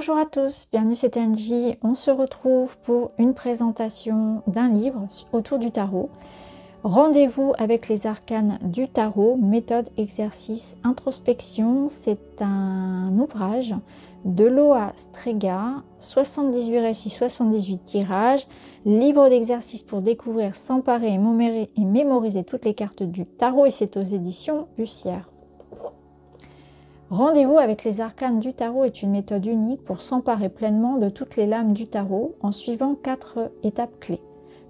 Bonjour à tous, bienvenue c'est Angie. On se retrouve pour une présentation d'un livre autour du tarot. Rendez-vous avec les arcanes du tarot, méthode, exercice, introspection. C'est un ouvrage de Loa Strega, 78 récits, 78 tirages, livre d'exercice pour découvrir, s'emparer et mémoriser toutes les cartes du tarot, et c'est aux éditions Bussière. Rendez-vous avec les arcanes du tarot est une méthode unique pour s'emparer pleinement de toutes les lames du tarot en suivant 4 étapes clés.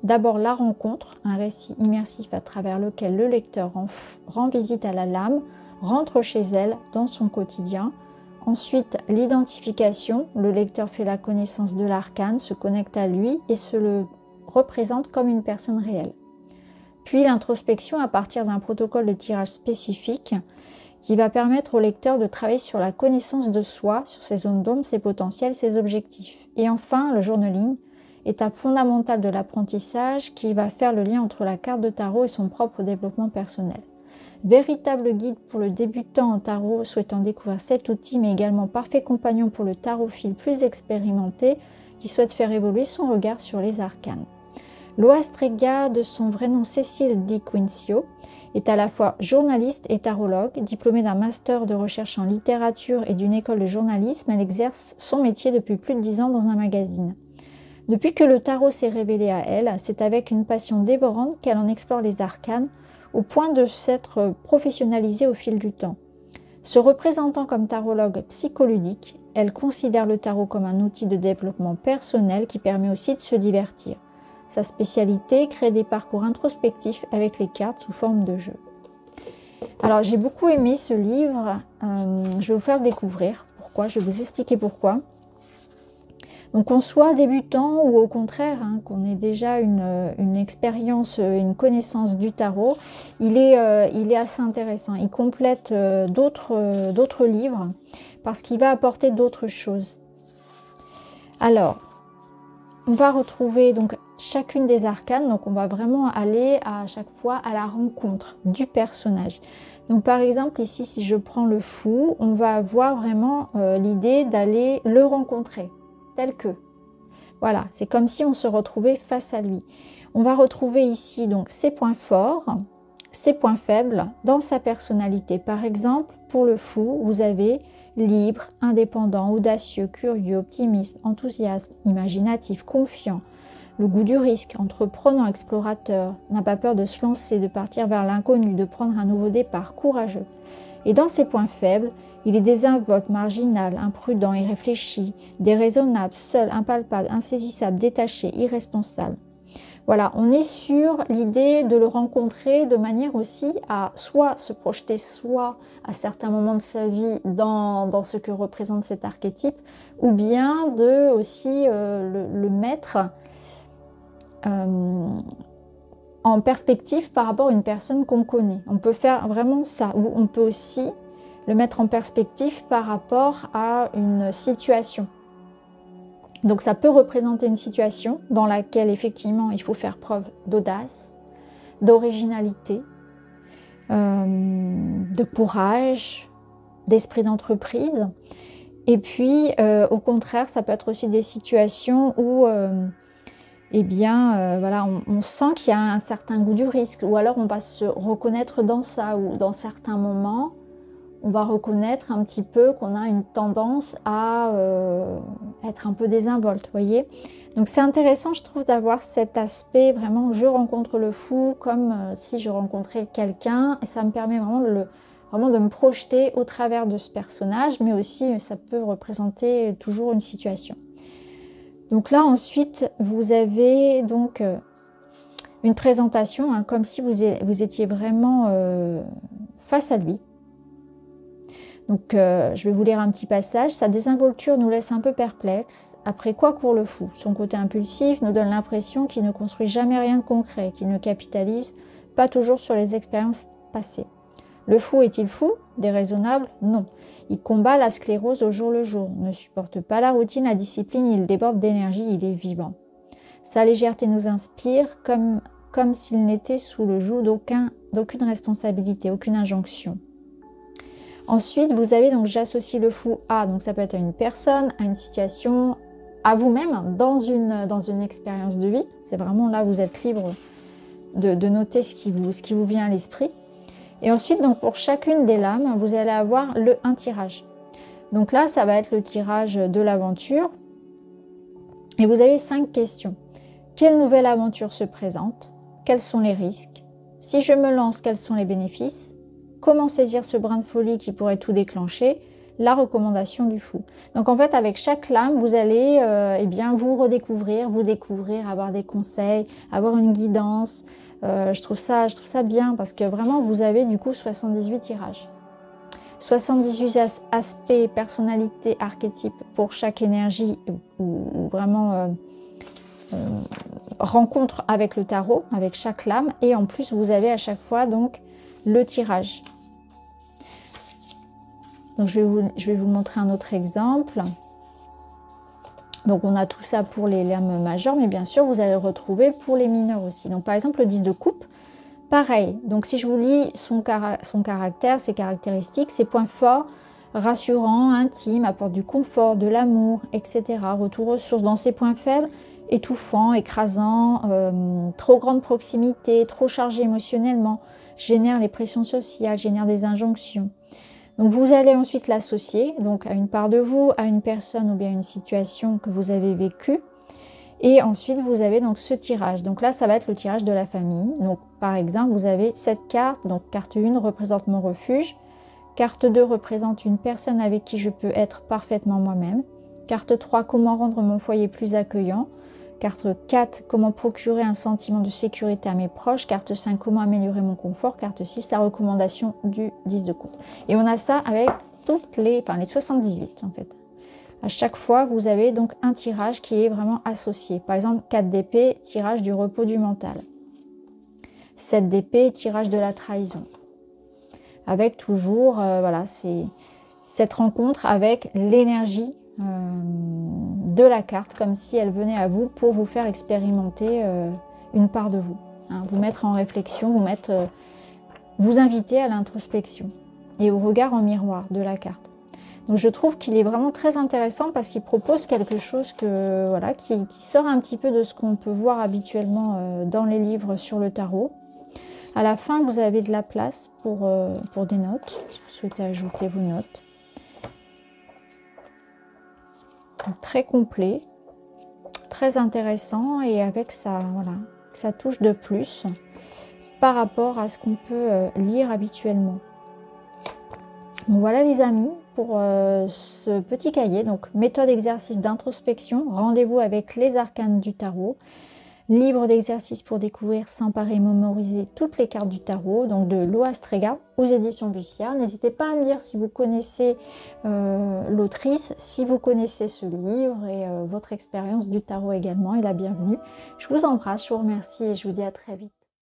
D'abord la rencontre, un récit immersif à travers lequel le lecteur rend visite à la lame, rentre chez elle dans son quotidien. Ensuite l'identification, le lecteur fait la connaissance de l'arcane, se connecte à lui et se le représente comme une personne réelle. Puis l'introspection à partir d'un protocole de tirage spécifique qui va permettre au lecteur de travailler sur la connaissance de soi, sur ses zones d'ombre, ses potentiels, ses objectifs. Et enfin, le journaling, étape fondamentale de l'apprentissage qui va faire le lien entre la carte de tarot et son propre développement personnel. Véritable guide pour le débutant en tarot souhaitant découvrir cet outil, mais également parfait compagnon pour le tarophile plus expérimenté qui souhaite faire évoluer son regard sur les arcanes. Loa Strega, de son vrai nom Cécile Di Quincio, est à la fois journaliste et tarologue. Diplômée d'un master de recherche en littérature et d'une école de journalisme, elle exerce son métier depuis plus de 10 ans dans un magazine. Depuis que le tarot s'est révélé à elle, c'est avec une passion dévorante qu'elle en explore les arcanes, au point de s'être professionnalisée au fil du temps. Se représentant comme tarologue psycholudique, elle considère le tarot comme un outil de développement personnel qui permet aussi de se divertir. Sa spécialité, créer des parcours introspectifs avec les cartes sous forme de jeu. Alors j'ai beaucoup aimé ce livre, je vais vous faire découvrir pourquoi, je vais vous expliquer pourquoi. Donc qu'on soit débutant ou au contraire, qu'on ait déjà une expérience, une connaissance du tarot, il est assez intéressant. Il complète d'autres livres parce qu'il va apporter d'autres choses. Alors, on va retrouver donc chacune des arcanes, donc on va vraiment aller à chaque fois à la rencontre du personnage. Donc par exemple ici, si je prends le fou, on va avoir vraiment l'idée d'aller le rencontrer, tel que. Voilà, c'est comme si on se retrouvait face à lui. On va retrouver ici donc ses points forts, ses points faibles dans sa personnalité. Par exemple, pour le fou, vous avez libre, indépendant, audacieux, curieux, optimiste, enthousiaste, imaginatif, confiant, le goût du risque, entreprenant, explorateur, n'a pas peur de se lancer, de partir vers l'inconnu, de prendre un nouveau départ, courageux. Et dans ses points faibles, il est désinvolte, marginal, imprudent, irréfléchi, déraisonnable, seul, impalpable, insaisissable, détaché, irresponsable. Voilà, on est sur l'idée de le rencontrer de manière aussi à soit se projeter, soit à certains moments de sa vie dans ce que représente cet archétype, ou bien de aussi le mettre en perspective par rapport à une personne qu'on connaît. On peut faire vraiment ça, ou on peut aussi le mettre en perspective par rapport à une situation. Donc ça peut représenter une situation dans laquelle effectivement il faut faire preuve d'audace, d'originalité, de courage, d'esprit d'entreprise. Et puis au contraire, ça peut être aussi des situations où voilà, on sent qu'il y a un certain goût du risque, ou alors on va se reconnaître dans ça, ou dans certains moments on va reconnaître un petit peu qu'on a une tendance à être un peu désinvolte, voyez. Donc c'est intéressant, je trouve, d'avoir cet aspect vraiment je rencontre le fou comme si je rencontrais quelqu'un, et ça me permet vraiment de me projeter au travers de ce personnage, mais aussi ça peut représenter toujours une situation. Donc là ensuite vous avez donc une présentation, comme si vous étiez vraiment face à lui. Donc je vais vous lire un petit passage. Sa désinvolture nous laisse un peu perplexes. Après quoi court le fou? Son côté impulsif nous donne l'impression qu'il ne construit jamais rien de concret, qu'il ne capitalise pas toujours sur les expériences passées. Le fou est-il fou? Déraisonnable? Non. Il combat la sclérose au jour le jour, ne supporte pas la routine, la discipline, il déborde d'énergie, il est vivant. Sa légèreté nous inspire comme s'il n'était sous le joug d'aucune responsabilité, aucune injonction. Ensuite, vous avez donc j'associe le fou à, donc ça peut être à une personne, à une situation, à vous-même, dans une expérience de vie. C'est vraiment là, vous êtes libre de noter ce qui vous vient à l'esprit. Et ensuite, donc pour chacune des lames, vous allez avoir un tirage. Donc là, ça va être le tirage de l'aventure. Et vous avez 5 questions. Quelle nouvelle aventure se présente? Quels sont les risques? Si je me lance, quels sont les bénéfices? Comment saisir ce brin de folie qui pourrait tout déclencher? La recommandation du fou. Donc en fait, avec chaque lame, vous allez eh bien, vous découvrir, avoir des conseils, avoir une guidance. Je trouve ça bien parce que vraiment, vous avez du coup 78 tirages. 78 aspects, personnalités, archétypes pour chaque énergie ou vraiment rencontre avec le tarot, avec chaque lame. Et en plus, vous avez à chaque fois donc le tirage. Donc je vais vous montrer un autre exemple. Donc on a tout ça pour les lames majeures, mais bien sûr, vous allez le retrouver pour les mineures aussi. Donc par exemple, le 10 de coupe, pareil. Donc si je vous lis son caractère, ses caractéristiques, ses points forts, rassurant, intime, apporte du confort, de l'amour, etc. Retour aux sources. Dans ses points faibles, étouffant, écrasant, trop grande proximité, trop chargé émotionnellement, génère les pressions sociales, génère des injonctions. Donc vous allez ensuite l'associer donc à une part de vous, à une personne ou bien une situation que vous avez vécue. Et ensuite vous avez donc ce tirage. Donc là ça va être le tirage de la famille. Donc par exemple vous avez cette carte. Donc carte 1 représente mon refuge. Carte 2 représente une personne avec qui je peux être parfaitement moi-même. Carte 3 comment rendre mon foyer plus accueillant. Carte 4, comment procurer un sentiment de sécurité à mes proches. Carte 5, comment améliorer mon confort. Carte 6, la recommandation du 10 de coupe. Et on a ça avec toutes les 78 en fait. À chaque fois, vous avez donc un tirage qui est vraiment associé. Par exemple, 4 d'épée, tirage du repos du mental. 7 d'épée, tirage de la trahison. Avec toujours, voilà, c'est cette rencontre avec l'énergie de la carte, comme si elle venait à vous pour vous faire expérimenter une part de vous, hein, vous mettre en réflexion, vous inviter à l'introspection et au regard en miroir de la carte. Donc je trouve qu'il est vraiment très intéressant parce qu'il propose quelque chose que, voilà, qui sort un petit peu de ce qu'on peut voir habituellement dans les livres sur le tarot. À la fin, vous avez de la place pour des notes, si vous souhaitez ajouter vos notes. Très complet, très intéressant et avec sa touche de plus par rapport à ce qu'on peut lire habituellement. Donc voilà les amis pour ce petit cahier, donc méthode exercice d'introspection, rendez-vous avec les arcanes du tarot, livre d'exercices pour découvrir, s'emparer et mémoriser toutes les cartes du tarot, donc de Loa Strega aux éditions Bussière. N'hésitez pas à me dire si vous connaissez l'autrice, si vous connaissez ce livre et votre expérience du tarot également, et la bienvenue. Je vous embrasse, je vous remercie et je vous dis à très vite.